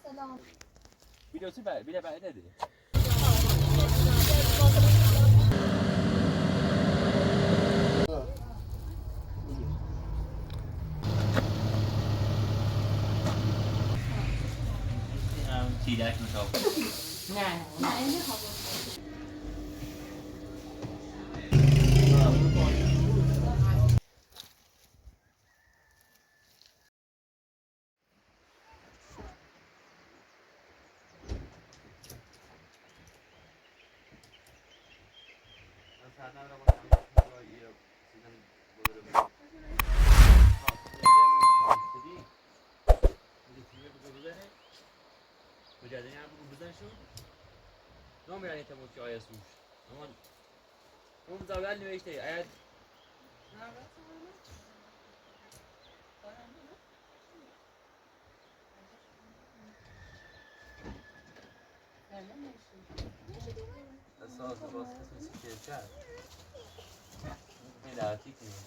سلام. Videosu bile ben dedi. چیدک میخوام. نه اینه خواب. مجددی هم بگو بزن شد نمیرانی تموم که آیا سوش اما اون زاول نوشته آیا اساس باز قسمتی که کرد این دعوتی کنیم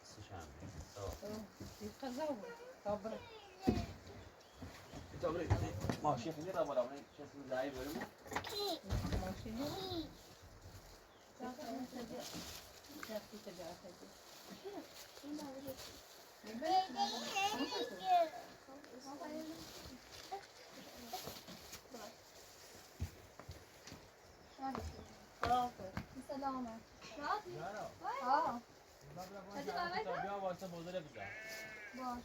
سوشم طبعا ماشي خلينا نضرب ولا شو اسمه زايد ولا ماشي سلامه. بیا واسه بزرگ بزن باش.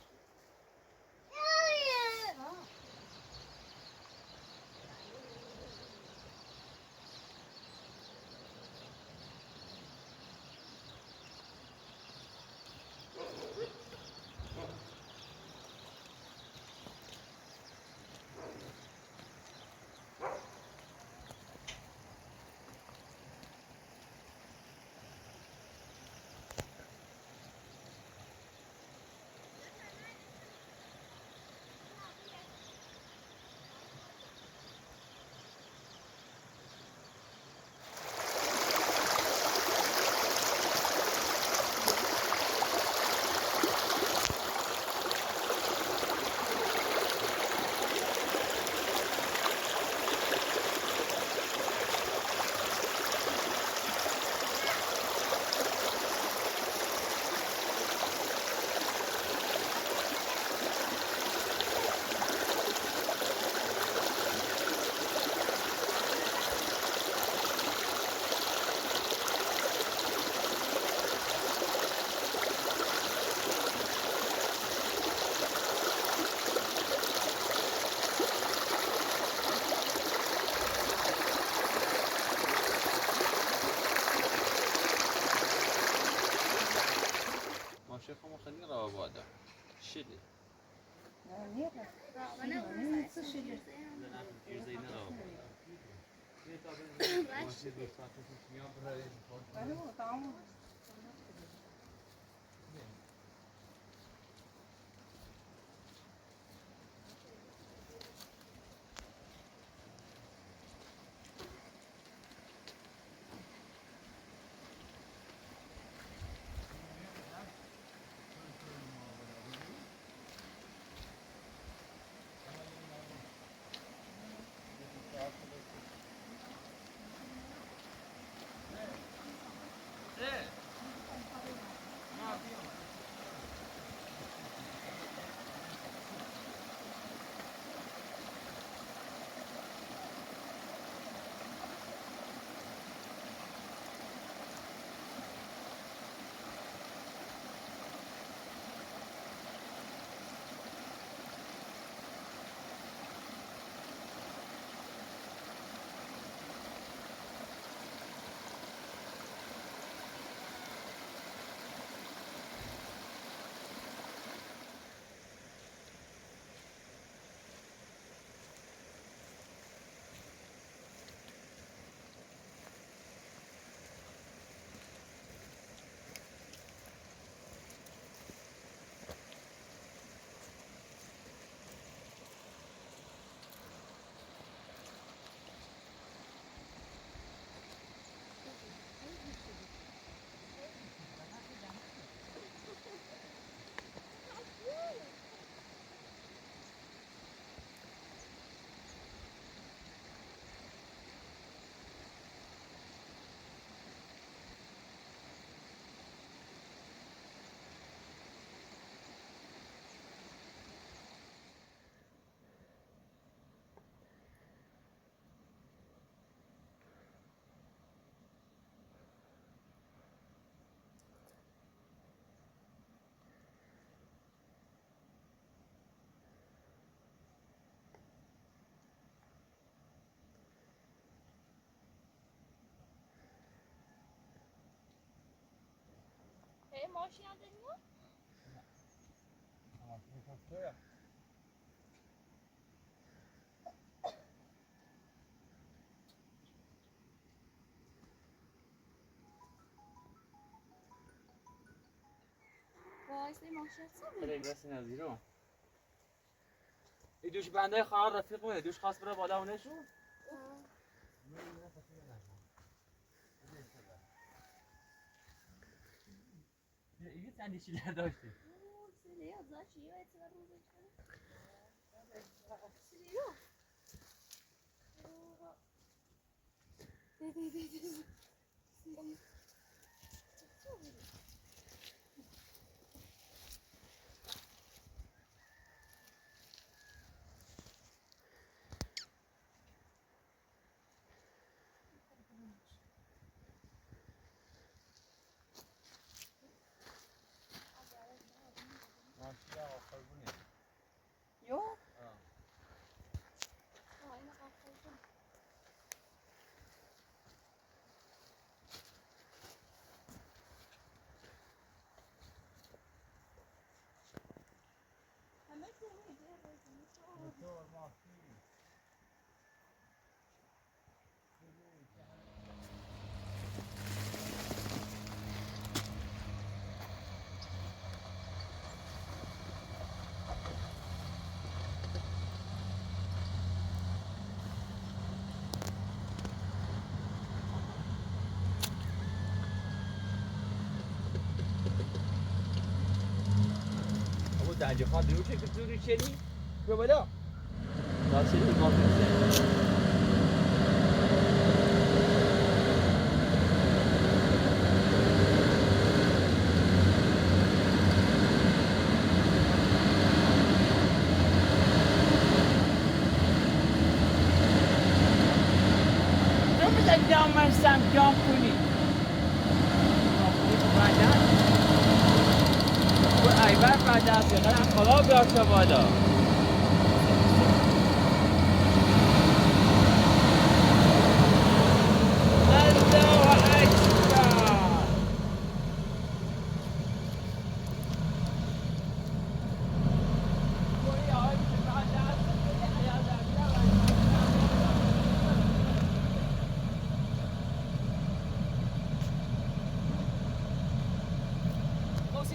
شوفوا خليني رواه هذا شدي ماشی نداری نه؟ وایسه ماشی خیلی برسی نزدیرم این دوش بنده خواهر رفیق بوده دوش خواست بره بالا و نشو این سندیشی داشتی سریع زاشی یا اعتبار روزش سریع Jo. Ja, en avfallsbom. همه چیزی دنجه خان درو چه کتوری چنی؟ بیا بالا راستی ایمان میشه نمیدن دامن سمجام کنی ایوان بعد از اینقدر خدا بیارته بالا الله اکبر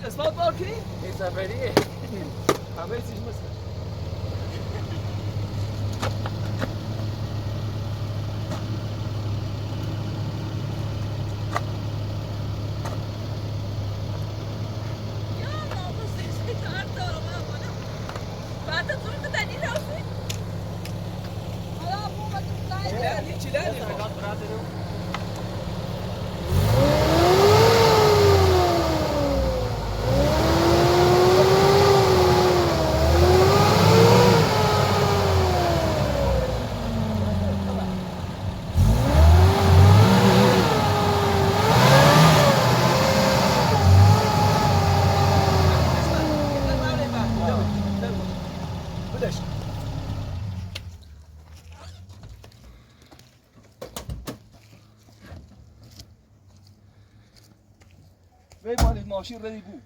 اسفalt balkony? این سفریه همه چیز مثل چیلانی وی باید ماشین ردی بود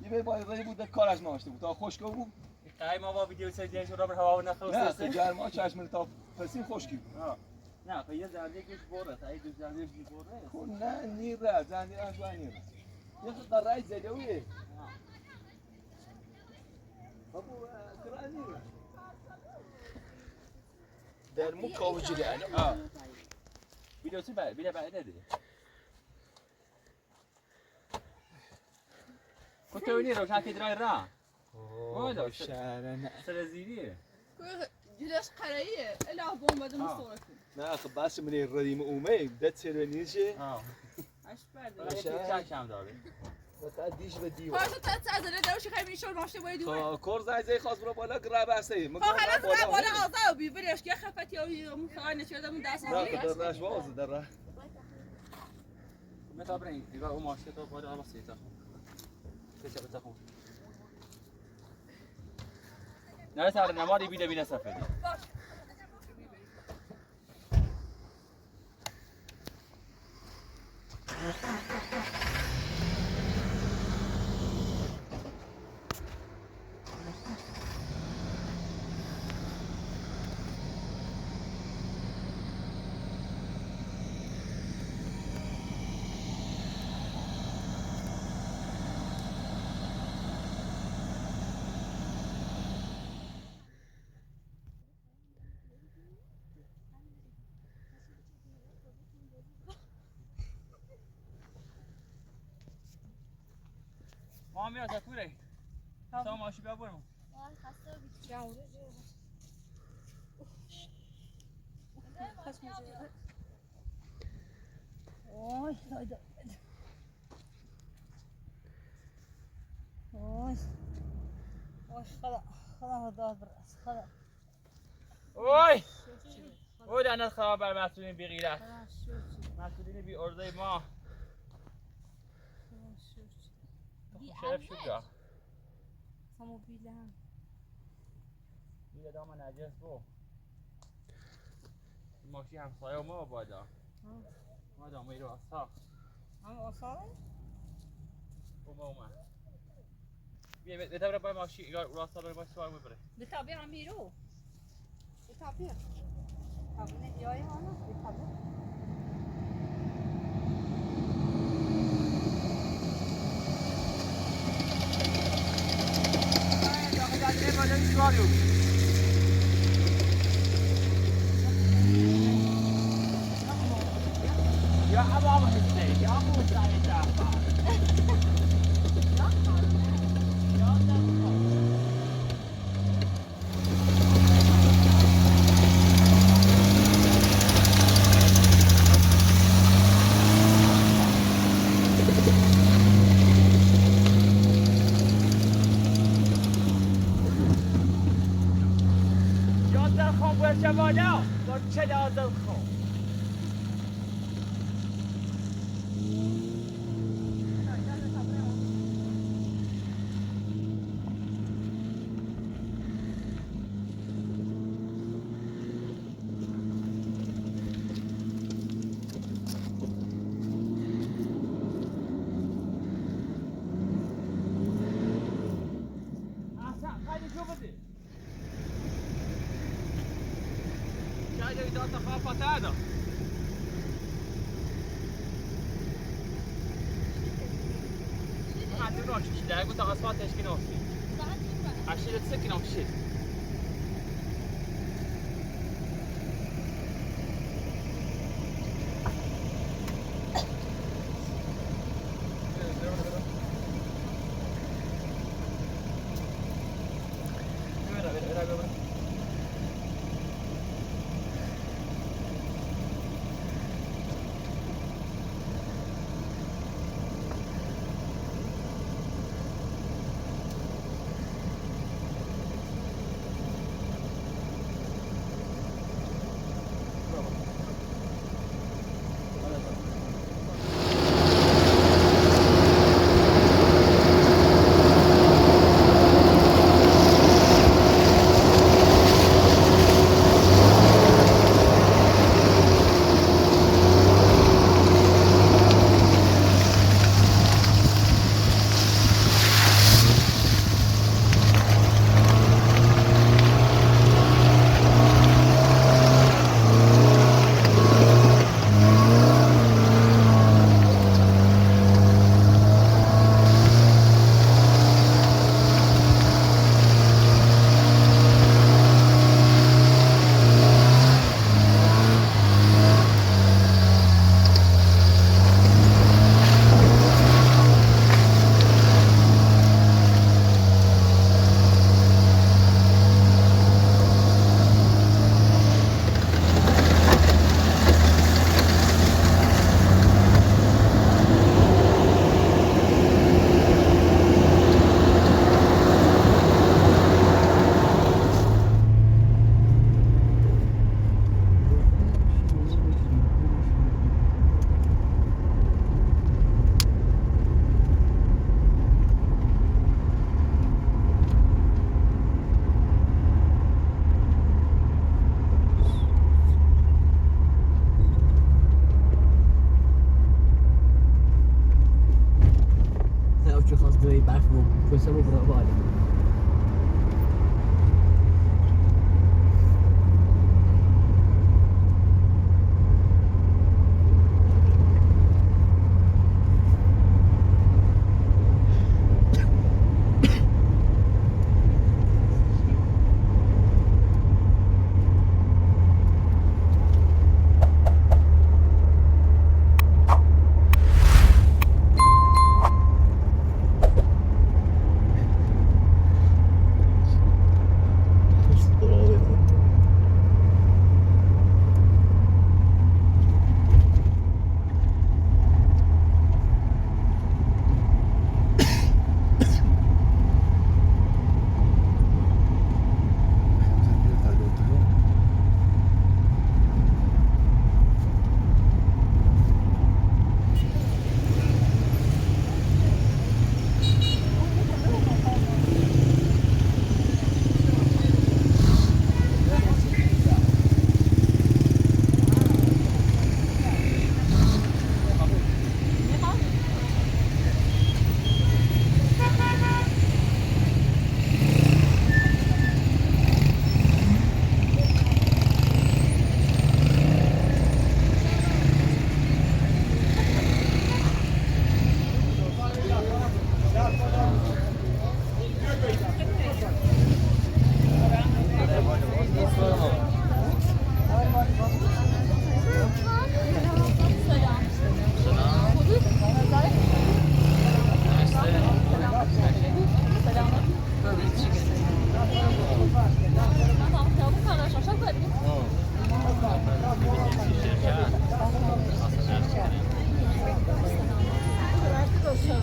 یه وی باید ردی بود در کارش ناشته بود تا خشکه بود قای ما با ویدیو سازیش رو بر هوا نخواسته نه تو گرما چشم تا پسین خشکی بود نه خب یه زندگیش بره تا این دو زندگیش بره خب نه نیره زندگی از باید نیره یه خود در رای زده ویه بابا کرای نیره در مو کاوچی ده ویدیو چی بعد بیله بعد نده کتونی روشن که درای را اوه شهرنه سر زیریه جلس قرية إلا بوم بدهم يصوركم. نه خب بس من ردیم اومه دت سرونیشه عش بعد. چند کم داره فقط دیش به دیو خلاص تأذن ده وش خايف يشون ماشي بايد وين. کار زای خواست برو بالا گربه هستی خلاص ما بالا أعضاء وبيبريش كي خفت يا مخانة شو ده من داس. نه در رش واز در رش متابعين يبقى هم ماشي تو بالا بسيطة كيف بتاخد نه سر نمادی بیده بینه سفری ما هم میاد کوره سلام ماشی بیا بریم وای خسته بیچاره وای هایدا وای وای خدا داد برس خدا اوی اوی لعنت خراب بر مسئولین بی غیرت مسئولین بی ارزه ما شرف شد جا سامو بیلم بیله دام نجس بو ماشی همسایه ما بادا ما دامه رو آسا هم آسانه؟ اومد بیا بهتر برای ماشی راستا برای ماشی سوار ببره بتابی هم بیرو بتابی تابونه یای هانا بتابی یا امام حسین یا موسی جعفر یازده خان باید جوانا با چه یازده خان Patada. عندي نوع شيء لا قلت أصوات إيش كنا وصلين عشان تسكن أو شيء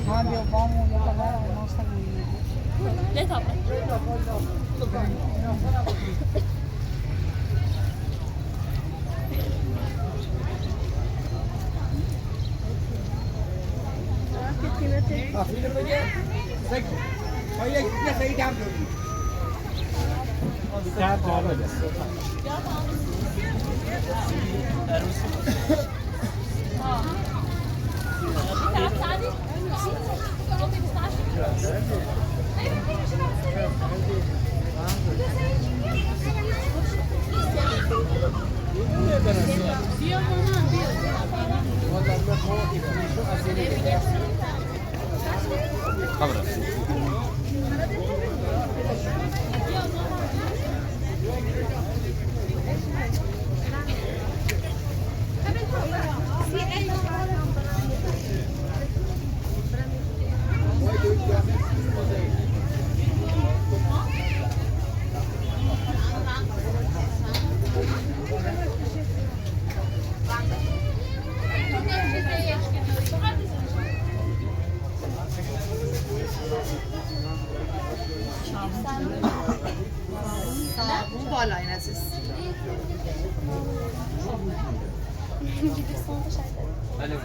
Cambio, vamos a pagar a nossa Letal. filho بگه ما یک خریدم داریم در بالا Bu بالا این اساس. الو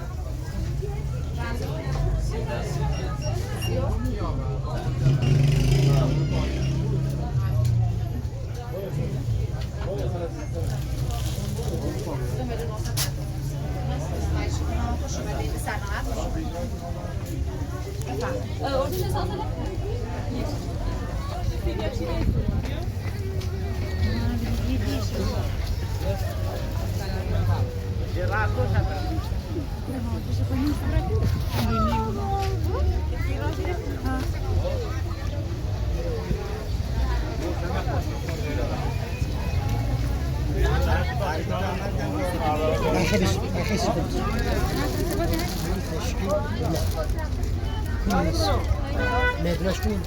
مدرش کن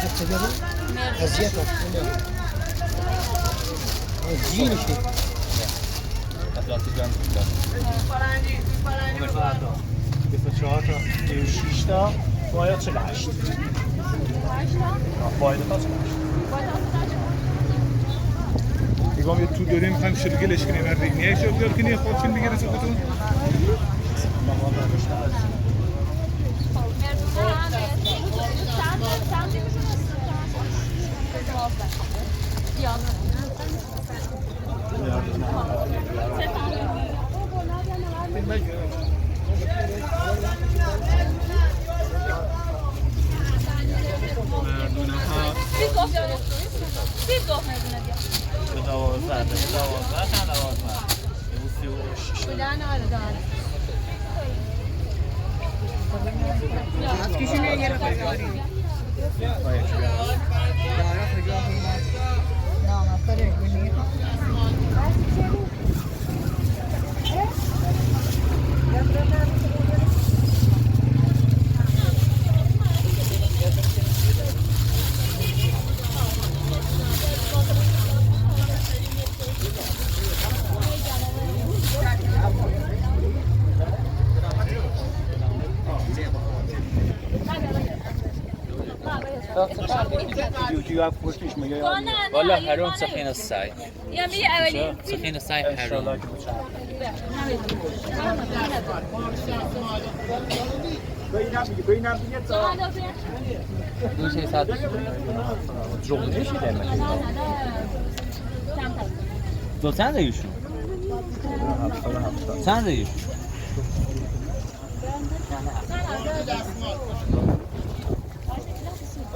تجربه اذیت جیل شد اطلاعاتی جان تا 4 تا 6 تا باید 48 باید تا 48 دیگه یه تو داریم میخوایم شلگلش کنیم و رینیه شلگل کنیم خودشون میگیره سکوتون يوتيوب فوشتش مگه والله هرون سخين الساي يا مي اولي سخين الساي هرون دو شيء ساعات جوغ نشي دائما دو چند ایشون چند ایشون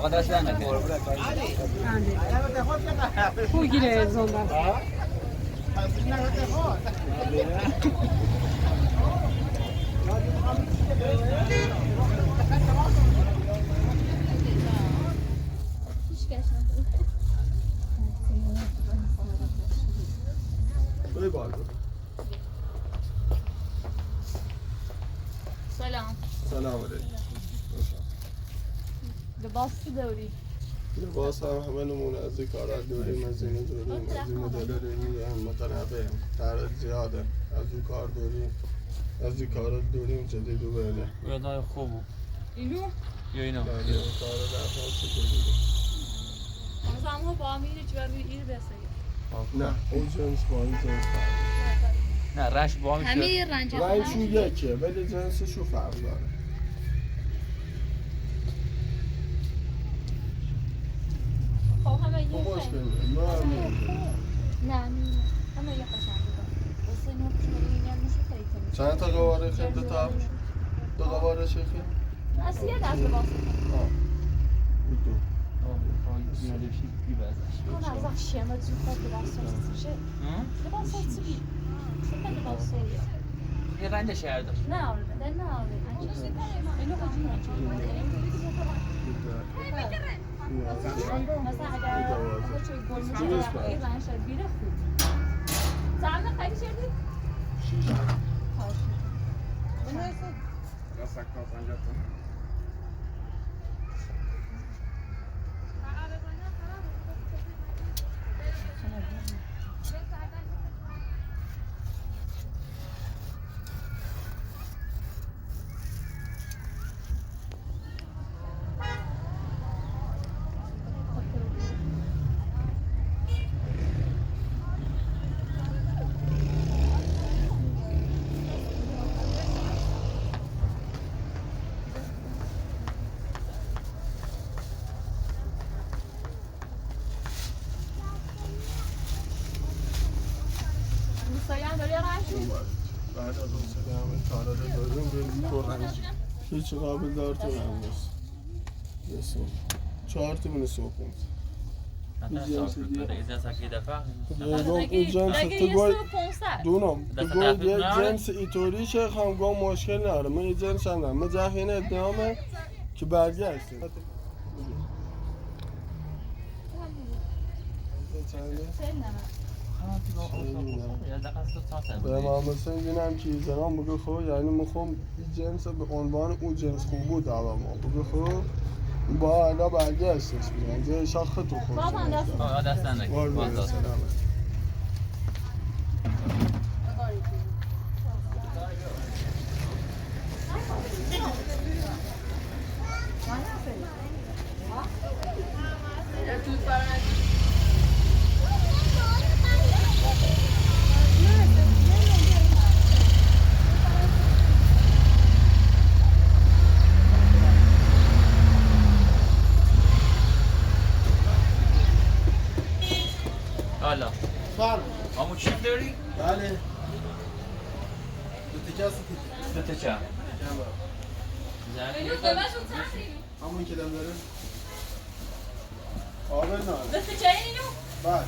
قدرت نکنه Půl gire zonda. سلام سلام علیکم Libaslı devri. لباس هم همه نمونه از این کارا داریم، از این داریم، از این مدل داریم، متنوع تعرض زیاده. از این کار داریم، از این کارا داریم، جدید و بله. یادای خوبه. اینو؟ یا اینا؟ بله، کار در حال چطوری؟ مثلا با میره چرا میره بسه. نه، اون جنس با این جنس فرق. نه رش با میشه. همه رنج رنگشون یکیه ولی جنسشون فرق داره. خب همه یه خوب خیلی نه همه یه قشنگی داره واسه اینو میگن میشه خیلی چند تا قواره خیلی تا؟ دو قواره شیخی؟ از یه دست لباس دو اون از اون شیمه تو خود لباس میشه لباس چی؟ چه لباس یه رنگ شهر داشت. نه آره نه آره اینو کجا مثلا اگر چه گل میشه این رنگ شد بیره خوب زمان خیلی شدی؟ شیش یا سکات انجام بعد از اون سری همه کارا رو داریم بریم پررنج هیچ قابل دارتون هم نیست یسو 4 تیمون سوپون این جنس این جنس تو گوی دونم تو گوی یه جنس ایطوری شه همگاه مشکل نداره من یه جنس هم دارم من جهین ادامه که برگشتیم به امام حسین بینم که زنان بگه خب یعنی میخوام این جنس به عنوان اون جنس خوب بود دعوا ما بگه خب با الا برگشتش میگن جای شاخه تو خود دستن نکنم حالا فرم همون چیپ داری؟ بله دو تا چه؟ همون که دم داره آبر نه دست چه اینو؟ بله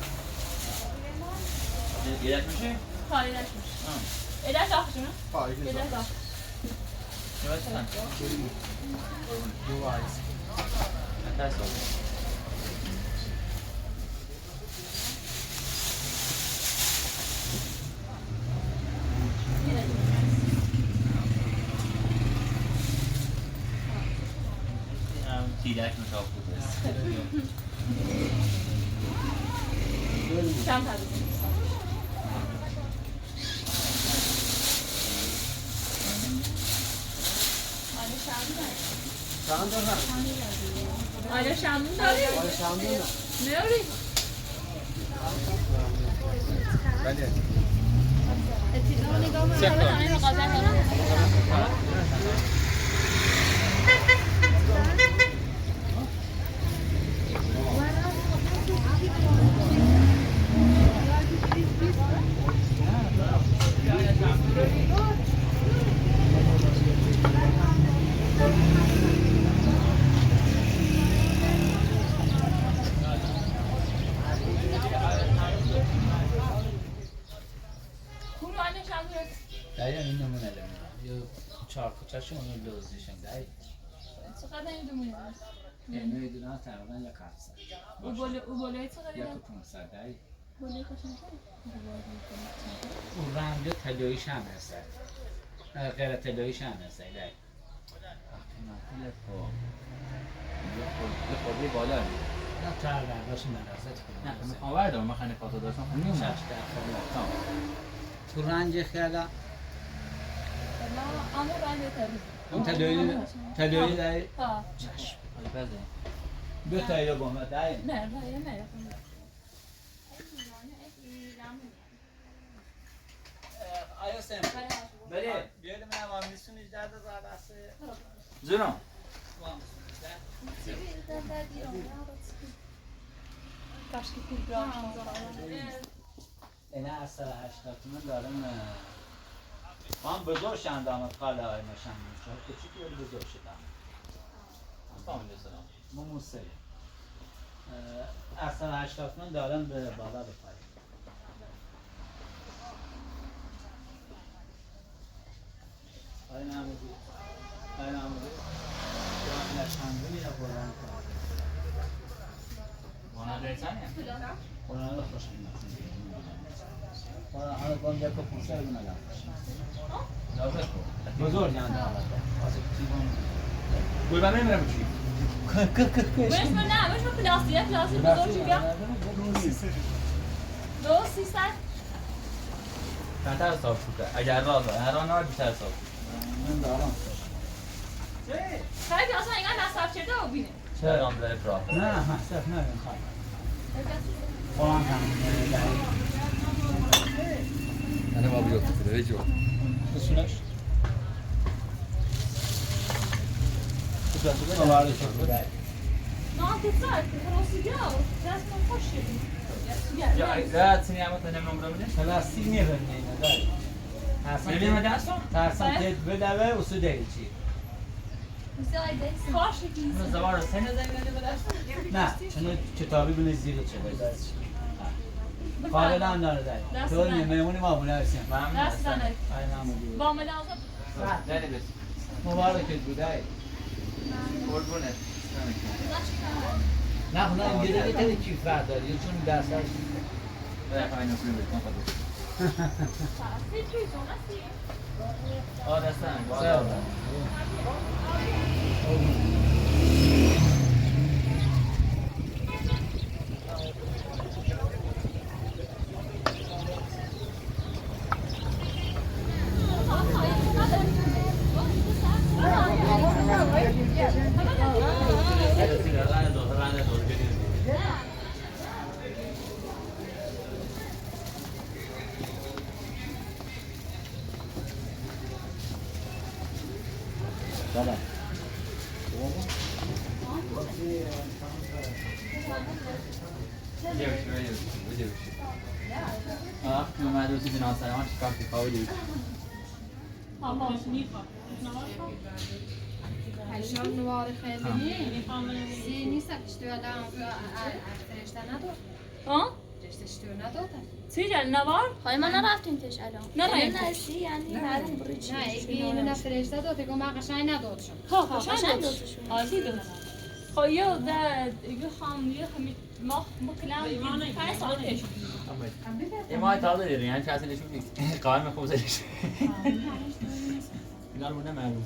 یه دست میشه؟ خالی دست میشه ایده داخشونه؟ پایگی ایده داخ یه بس کن دو وایس نتاس تیرک مشاف بود است چند تا دست چند تا هست؟ آیا شمون داری؟ آیا شمدون نه؟ میاری؟ بله چارکوچه‌شو اون لوزیشن دایی. چقدر این دومونه؟ اینو دونه تقریبا یک 700. او بالای چقدر؟ یک 500 دایی. بالای قشنگه؟ اون رنگ طلاییش هم هست. غیر طلاییش هم هست دایی. یه خورده بالا تا برداشت مدرسه نه میخوام بردارم من خانه کاتو داشتم چش در تو رنج خیلی اما رنگ اون تلویی داری؟ ها چشم بده دو تا ایلو بامه داری؟ نه نه آیا سم بله بیاید من هم میسونی درد را بسه زنم اینه از سر 80 من دارم من بزرگ شندم قاله های مشنم چون کچی که بزرگ شدم فهمیده سلام من موسیقی از سر 80 من دارم به بالا بپریم آیا نمودی؟ آیا نمودی؟ یا نشنده یا قرآن کنم وانا درسانی قرآن رو خوشم نکنم قرآن ها رو بام یک و پوسه رو نگم بزرگ نده گل بمه میرم چی؟ وش من نه وش من پلاستیک بزرگ چیکار؟ 2300 کمتر حساب شده اگر هر آن بیشتر حساب من دارم خیلی اصلا اینقدر مصرف شده و بینه چرا آن داره فرا نه مصرف نگم خواهد قرآن کنم انا ما بیاد تو ده جو بسونش ما وارد شد بودای نه تتصال خلاصی جاو دست من خوش شد یا اگه سنی هم تنم نمره منش پلاستیک نیرن نه داری ببین من دستم ترسم که بدوه و سو دیگه چی خوش من زبان سن زنگ به دستم نه چون کتابی بلی زیره چه باید قابل هم داره داری تو میمونی معموله هستیم دست زنه آی نمودی با من لازم داری بس مبارکت بودای قربونه نه خونه این دیگه خیلی کیف برداری چون درست هست به پایین نفرین بکن خدا دستم مدرسه بنا سلمان چیکار که خوابیدی هشام نوار خیلی سی نیست که آدم رشته نداد رشتهش تو نداد چی جل نوار؟ خواهی ما نرفتیم تش الان نه نسی یعنی معلوم برای چی نه اگه نفرشته داده که من قشنگ نداد شد قشنگ دادشون عالی داد خب یه خام یه ما کلام 5 ساعت پیش این ماه تازه دیدیم یعنی کسی نشون نیست قائم خوب زدیش اینا رو مونه معلوم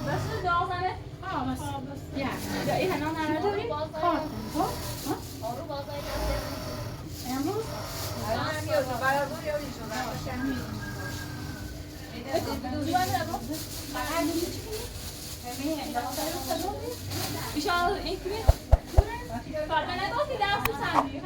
بس داغنه بس يعني یا این هنان نداری؟ آرو بازای امروز İnşallah ilk gün. Farkına ne oldu? Dersi sen diyor.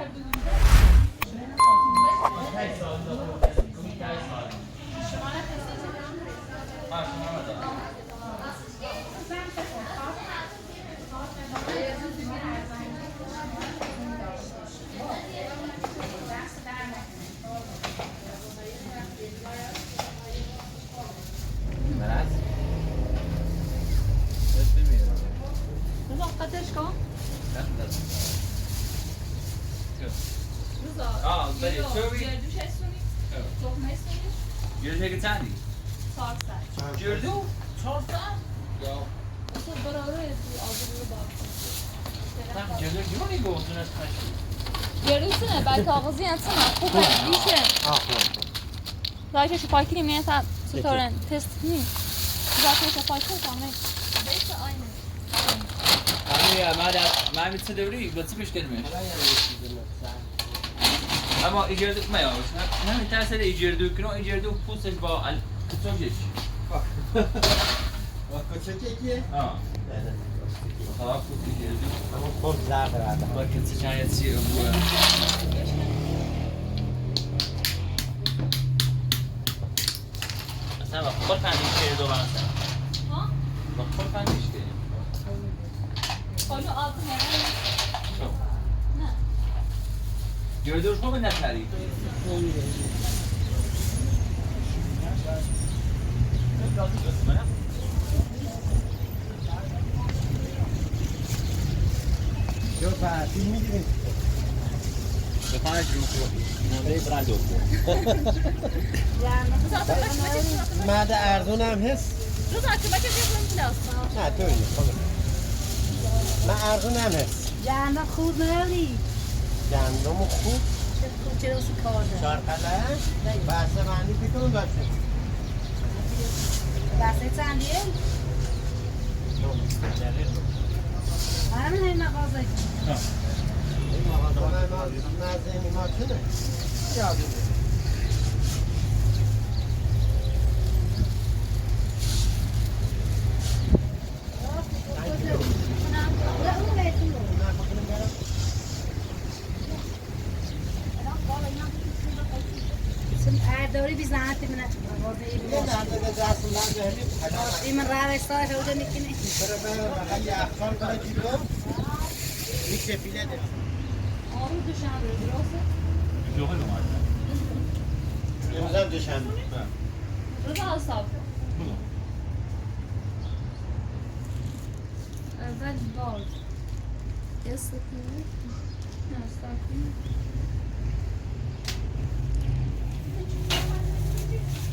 Gördüğü tane. Gördü? Gördü mü Görürsene belki ağzı yansana. خوبه میشه. داشته شفای کنیم مثلا سوتورن تست نی. ذاتی شفای کنم. بیس aynı. ما میتونم دوری بس پیش کنیم. اما ایجاد میاد. نه تاثیر ایجاد کنم ایجاد پوستش با کتوجش. با کتوجه کیه؟ خلاص پوستی ایجاد. اما خوب زرد داره. با کتوجه چیه بوده؟ اصلا خود پنیش دو واسه. ها؟ خود پنیش که. خودو آب میارم. نه. Gördüğünüz mü ne tarihi? Yok ha, film می‌گیریم. به پنج رو مونده برند اوکو. مرد ارزون هم هست. روز akşama çekiyorum kilos. نه طوری نیست. من ارزون هم هست. گندم خوب نداری گندم خوب. چرا کارده چارقله؟ بسته معنی بکنم بسته. بسته چندیه؟ همین این مغازه این مغازه مزه ماشینه. یادونه. داری بی زحمت من این من راه استای هوده میکنه برای اخبار برای جلو میشه پیله ده آرو دوشنبه درسته؟ Yok olmaz. امروز دوشنبه روز حساب اول باز استقیمی نستقیم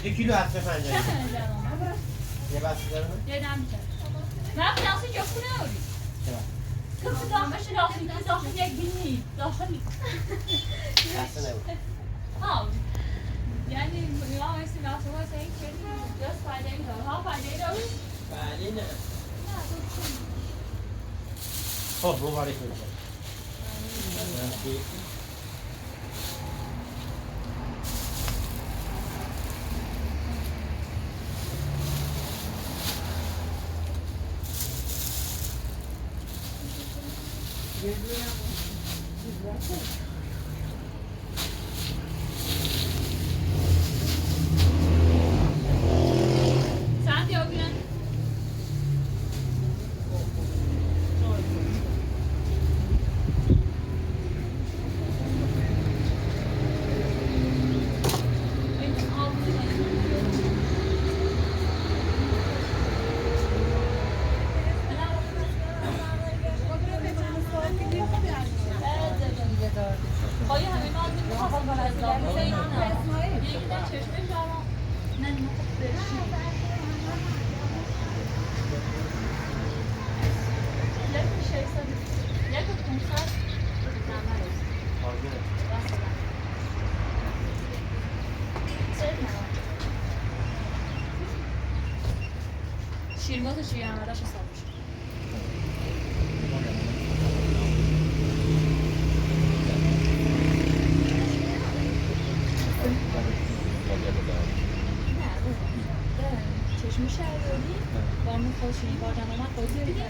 1 کیلو هفته پنجه چه کنه جنام؟ یه بسته داره یه نمیشه من خلاصی جفونه اولی کسی داخلش راستی داخل یک بینی داخلی بسته نبود ها یعنی ما مثل ناسه واسه این کردی دست فایده ای داره ها فایده ای داره؟ بله نه خب رو باری کنید Santiago Gran. شیرگاه چی هم ازش حساب میشه. چشم شهرداری با همون خوشی با جنامت خودی دیگه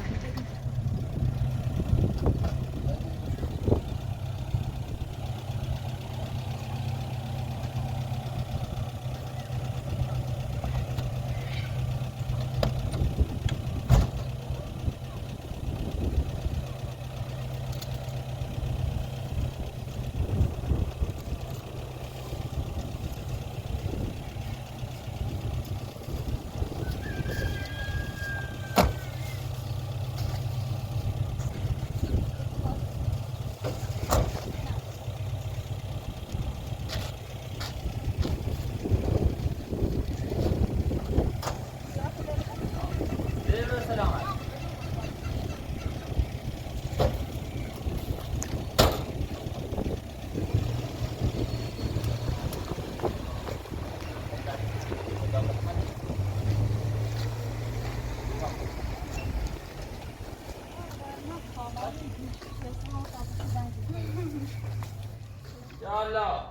يلا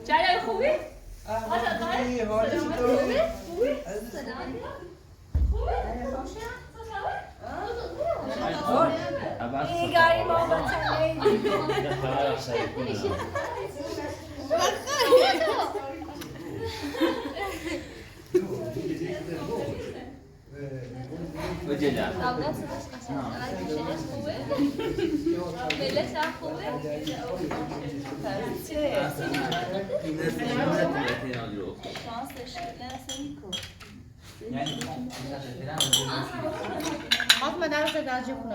جای خوبی؟ این گاری با وجلا Fatma derse gelecek buna.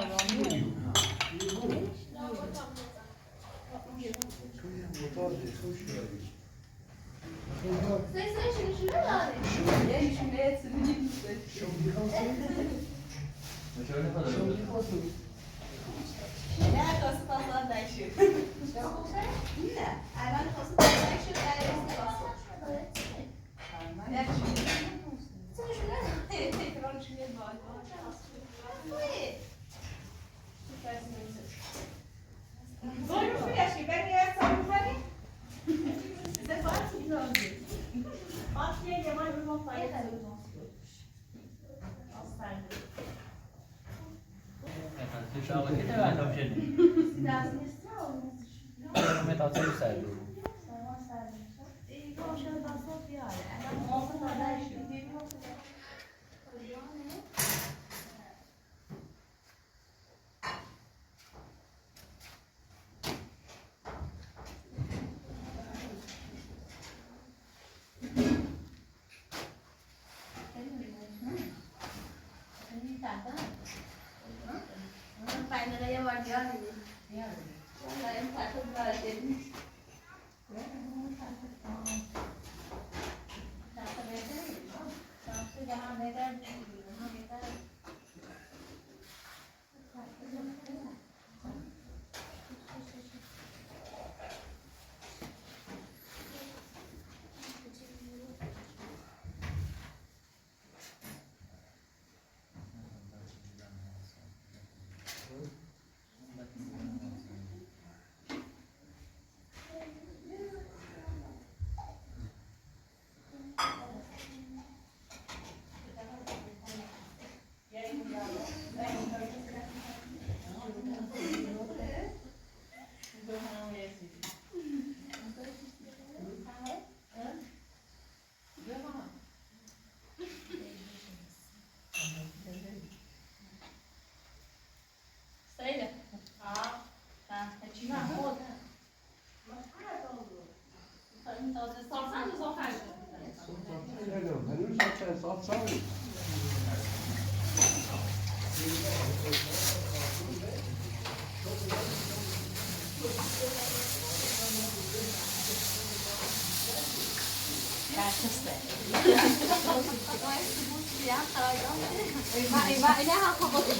اینه هم خواباتی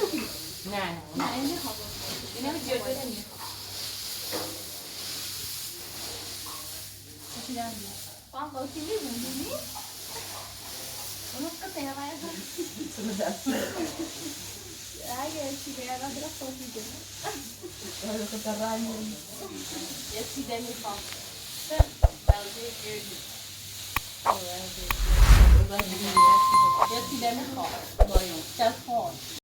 نه اینه خواباتی اینه جلوه نمیخواد کسی دارم بیاد با هم قاطی میبوندی؟ اونو قطعه همه اگه چی بیاد را قاطی کنه اگه قطعه رای مونی یه چیده میخوام بلده گردی یه چیده میخوام چه خواه